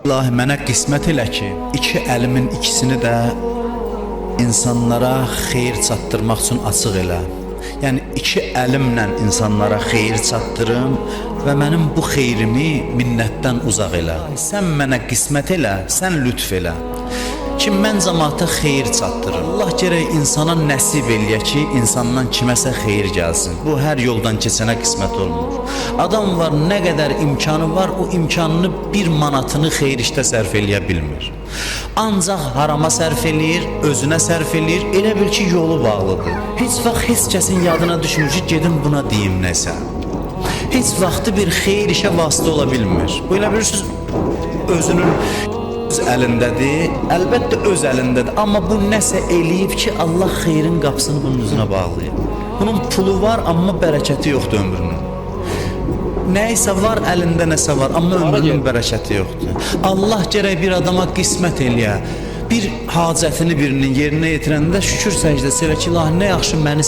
İlahi mənə qismət elə ki, iki əlimin ikisini də insanlara xeyir çatdırmaq üçün açıq elə. Yəni iki əlimlə insanlara xeyir çatdırım və mənim bu xeyrimi minnətdən uzaq elə. Sən mənə qismət elə, sən lütf elə ki, mən cəmaata xeyir çatdırım. Allah gərək insana nəsib eləyə ki, insandan kiməsə xeyir gəlsin. Bu hər yoldan keçənə qismət olmur. Adam var, nə qədər imkanı var, o imkanını bir manatını xeyir işdə sərf eləyə bilmir. Ancaq harama sərf eləyir, özünə sərf eləyir, elə bil ki, yolu bağlıdır. Heç vaxt heç kəsin yadına düşmür ki, gedim buna deyim nəsə. Heç vaxtı bir xeyir işə vasitə ola bilmir. Bu elə bilirsiniz, özünün öz əlindədir, əlbəttə öz əlindədir, amma bu nəsə eləyib ki, Allah xeyrin qapısını bunun üzünə bağlayıb. Bunun pulu var, amma bərəkəti yoxdur ömrünün. Nəysə var, əlində nəsə var, amma ömrünün bərəkəti yoxdur. Allah gərək bir adama qismət eləyə, bir hacətini birinin yerinə yetirəndə şükür səcdəsi elə ki, ilahi nə yaxşı məni